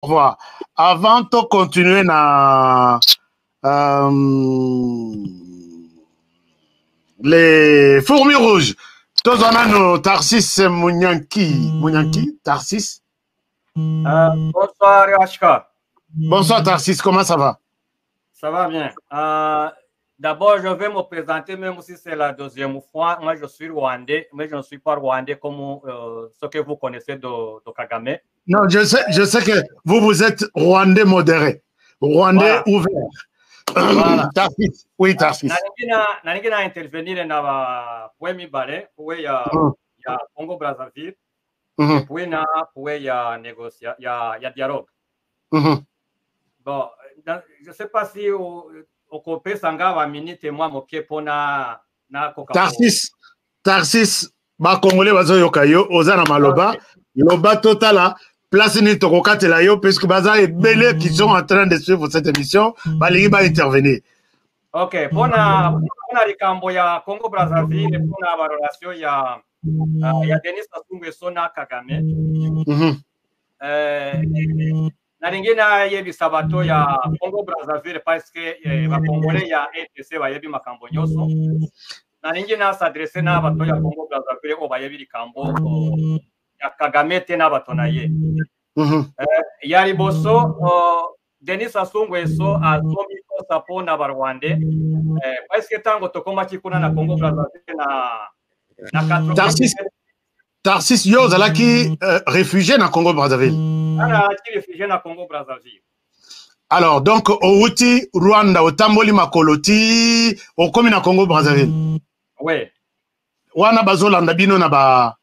revoir. Avant de continuer les fourmis rouges, tous on a nos Tarsis Mounyanki, Tarsis. Bonsoir Yoshka. Bonsoir Tarsis, comment ça va? Ça va bien. D'abord, je vais me présenter, même si c'est la deuxième fois. Moi, je suis rwandais, mais je ne suis pas rwandais comme ce que vous connaissez de Kagame. Non, je sais que vous êtes rwandais modéré, rwandais voilà. ouvert. Voilà. Tarsis, oui, Tarsis. Naningina intervenir na Poemi Bale, pour y a Congo Brazzaville, et puis na pour y a négocier, il y a dialogue. Bon, je ne sais pas si okope sanga wa minute moi moke pona na koka. Tarsis, ba Congolais bazo yoka yo, ozana maloba, loba totala. Place ni tokokatela yo puisque baza ebele qui sont en train de suivre cette émission, balingi ba intervenir. OK, pona likambo ya Congo Brazzaville, pona ba relation ya Denis Sassou Nguesso na Kagame. Nalingi na yebi sabato ya Congo Brazzaville parce que ba Congolais ya ETC ba yebi makambo nyoso. Nalingi na s'adresser na bato ya Congo Brazzaville o ba yebi likambo ya Kagame te na bato na ye. Ya liboso Denis Sassou Nguesso azomi kosa pona ba Rwandais parce que tango tokomaki kuna na Congo Brazzaville na 80. Tarsis yo ozalaki réfugié na Congo Brazzaville. Nazalaki réfugié na Congo Brazzaville. Alors donc outi Rwanda otamboli makoloti okomi na Congo Brazzaville. Oui. Wana bazolanda bino na ba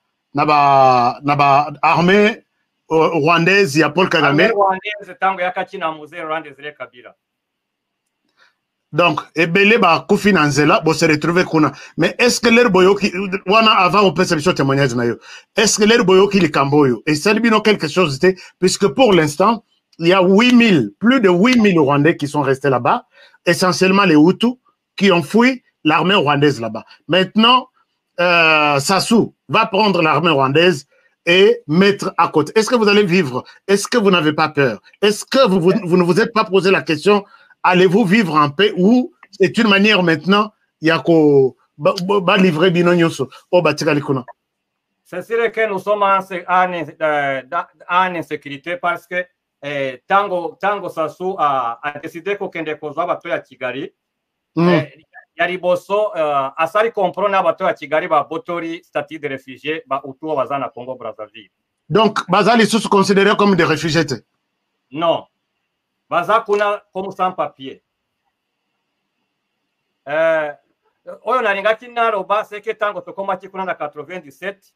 armée rwandaise ya Paul Kagame. Rwandaise tango yakaki na musée Rwandaise Kabila. Donc, ebele ba kufi na nzela, bo se retrouver kuna. Mais est-ce que l'air boyoki, wana avant on peut se témoignage na yo. Est-ce que l'air boyoki li kamboyo? Et ça bino quelque chose, puisque pour l'instant, il y a 8000, plus de 8000 Rwandais qui sont restés là-bas, essentiellement les Hutus, qui ont fui l'armée rwandaise là-bas. Maintenant, Sassou va prendre l'armée rwandaise et mettre à côté. Est-ce que vous allez vivre? Est-ce que vous n'avez pas peur? Est-ce que vous ne vous êtes pas posé la question, allez-vous vivre en paix ou c'est une manière maintenant, il y a qu'au livrer binonyoso au Batikalikuna? C'est sûr que nous sommes en insécurité parce que Tango Sassou a décidé qu'on ait kozwa bato ya Kigali. Yariboso asari comprendre bato ya Kigali ba botori statut de réfugié ba utu bazana Congo Brazzaville. Donc bazali sont considérés comme des réfugiés? Non. Baza kuna comme sans papier. Oyo nalingaki naloba c'est que tango tokomaki kuna na 97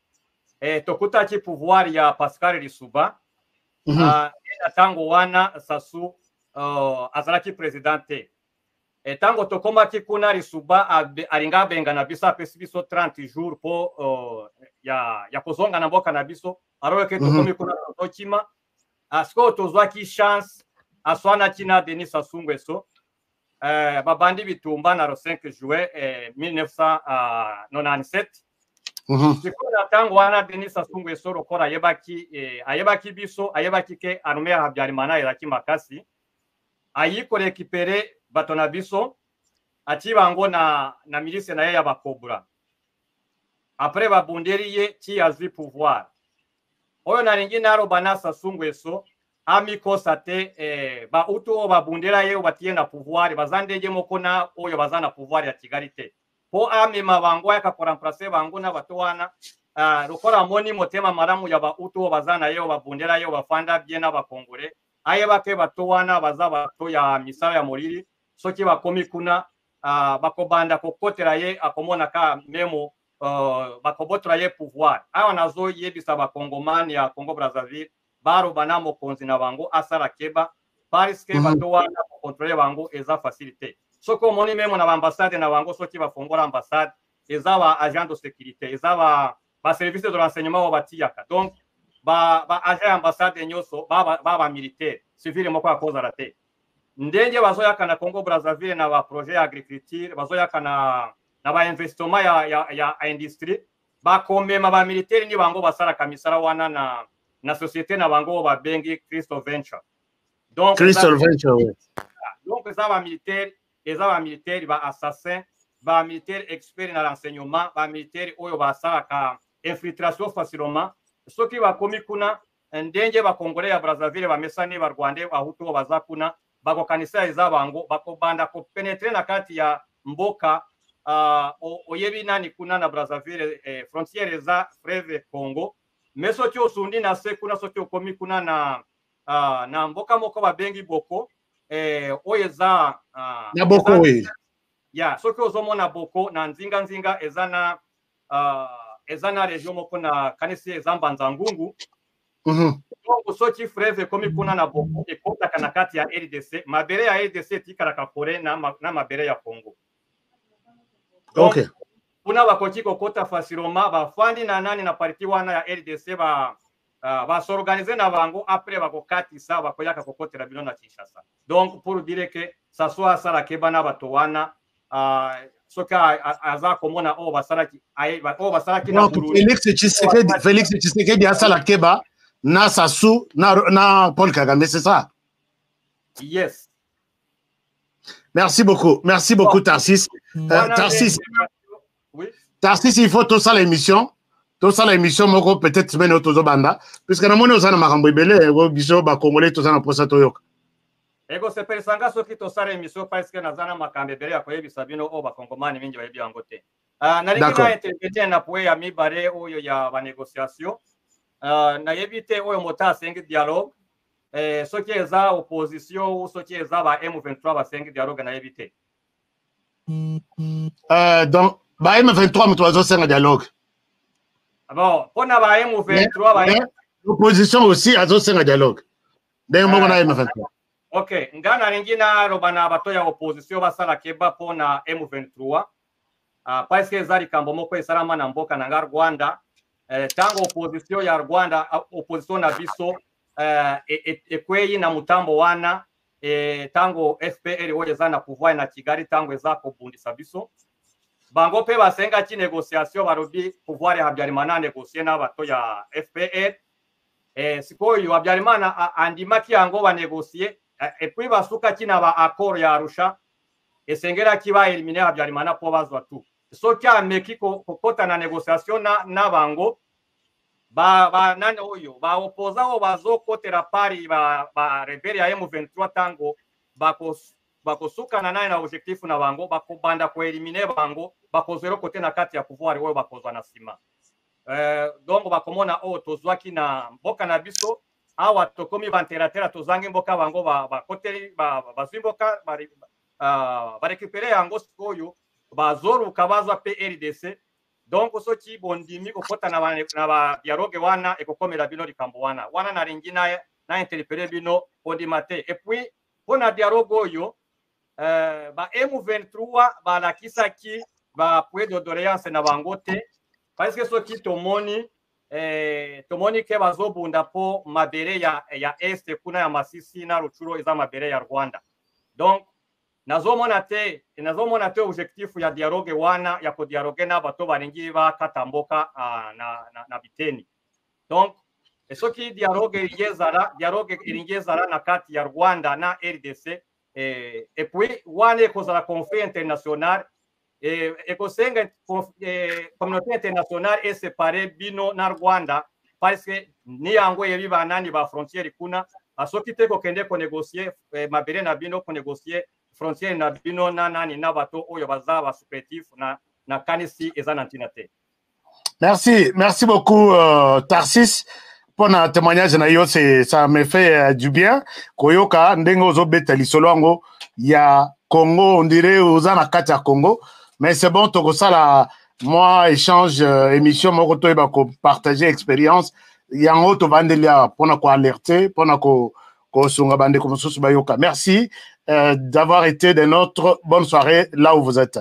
tokutaki pouvoir ya Pascal Lissouba. Tango wana Sassou azalaki présidente. Tango tokomaki kuna Lissouba alinga benga na biso apesi biso 30 jours po ya kozonga na mboka na biso alors que tokomi kuna tokima asko tozwaki chance aswana kina Denis Sassou Nguesso babandi bitumba na 5 juillet 1997. Sikuna tango wana Denis Sassou Nguesso lokora ayebaki biso ayebaki ke armée ya Habyarimana elaki makasi ayiko récupérer bato na biso ati bango na milice na ye ya bakobra après babundeli ye ti azwi pouvoir oyo nalingi naro bana Sassou Nguesso amikosa te ba utu o babundela ye batie na pouvoir bazandege mokona oyo bazana pouvoir ya Kigali te po amema bango ya ka remplacer bango na bato wana lokora moni motema maramu ya ba utu o bazana ye babundela ye bafanda bien na bakongole ayeba ke bato wana baza bato ya misala ya molili soki bakomi kuna bakobanda kokotela ye akomona ka memo bakobotola ye pouvoir awa nazo yebisa bakongomani ya Congo Brazzaville baro bana mokonzi na bango asala keba parce que bato wana contrôler bango eza facilité soko moni memo na ambassade na bango soki bafongola ambassade eza ba agent de sécurité eza ba service de renseignement wa batiaka donc ba agent ambassade nyoso ba militaire civil moko akozala te ndenge bazoyaka na Congo Brazzaville na ba projet ya agriculture bazoyaka na ba investissement ya industrie ba komema ba militaire ni bango basala kamisala wana na société na bango ba bengi Christo Venture Donc, Crystal Venture, oui. Donc, ça va militaire, va assassin, va militaire expert dans l'enseignement, va militaire oyo va ça ka infiltration facilement. Ce qui va commis kuna ndenge ba Congolais ya Brazzaville ba mesani ba Rwanda ba Hutu ba zakuna ba ko kanisa eza bango ba ko banda ko pénétrer na kati ya mboka oyebi nani kuna na Brazzaville frontière eza Fleuve Congo. Mais soki osundi na se kuna soki okomi kuna na mboka moko ba bengi Boko oyo eza na Boko oui. Ya soki ozomona Boko na nzinga eza na region moko na kanisi eza Mbanza Ngungu. Donc soki Fleuve komi kuna na Boko ekotaka na kati ya RDC, mabere ya RDC etikala kore na mabere ya Congo. Donc, okay. Kuna bakoki kokota facilement bafandi na nani na parti wana ya RDC ba s'organiser na bango après bakokatisa bakoyaka kokotela bino na Kinshasa. Donc pour dire que ça soit ça la kebana batowana soka aza komona o basalaki na Burundi. Félix Tshisekedi asala keba na Sassou na Paul Kagame, c'est ça? Yes. Merci beaucoup Tarsis. Tarsis. Oui. Tarsis, il faut tout ça l'émission moko peut-être semaine autozo banda puisque na moni osana makambo ebele biso ba Congolais tout ça na posa toyoka. Ego se persanga soki to sala émission parce que nazana makambo ebele akoyebisa bino o ba Kongomani mingi bayebi yango te. Na likina intervenir na poe ya mibare oyo ya ba négociation. Na yebite oyo mota sengi dialogue. Soki eza opposition ou soki eza ba M23 ba sengi dialogue na yebite. Donc ba M23 mutwazo senga dialogue. Bon, on a ba M23 l'opposition aussi azo senga dialogue. Ndenge moko na M23. OK, ngana ringina robana bato ya opposition basala keba pona M23. Parce que ezali kambo moko esalama na mboka na Rwanda. Tango opposition ya Rwanda opposition na biso ekweyi na mutambo wana tango FPR oyo eza na pouvoir na Kigali tango eza kobundisa biso bango pe basenga ki négociation barobi pouvoir ya Habyarimana négocier na bato ya FPR sikoyo Habyarimana andimaki yango ba négocier et puis basuka ki na ba accord ya Arusha esengera ki ba éliminer Habyarimana po bazwa tout soki ameki kokota na négociation na bango ba nani oyo ba opoza o bazokotela pari ba rebelle ya M23 tango bakosuka na nani na objectif na bango bakobanda ko éliminer bango bakozero kote na kati ya pouvoir oyo bakozwa na sima donc bakomona o tozwaki na mboka na biso awa tokomi banteratera tozangi mboka bango bakoteli bazimboka ba récupérer yango sikoyo bazoruka bazwa PRDC. Donc soki bondimi kokota na ba dialogue wana ekokomela bino likambo wana na ringina na interpeller bino ondimate et puis pona dialogue oyo ba M23 ba lakisa ki ba point de doléance na bango te parce que soki tomoni ke bazobunda po mabere ya est kuna ya Masisi na Ruchuro eza mabere ya Rwanda. Donc nazomona te objectif ya dialogue wana ya ko dialogue na bato baringi ba katamboka na biteni. Donc soki dialogue iringezala na kati ya Rwanda na RDC et puis wana ekozala conflit international ekosenga communauté internationale et séparer bino na Rwanda parce que ni yango yebi banani ba frontière kuna soki te ko kende ko négocier mabere na bino ko négocier frontière na bino na nani na bato oyo baza ba supplétif na kanisi eza na ntina te. Merci beaucoup Tarsis pour un témoignage na yo, ça me fait du bien koyoka ndenge ozobeta lisolo yango ya Congo, on dirait oza na kati ya Congo, mais c'est bon tokosala moi échange émission moko toyeba ko partager expérience yango to vandelia pona ko alerter pona ko sunga bande ko mosusu bayoka. Merci d'avoir été de notre bonne soirée là où vous êtes.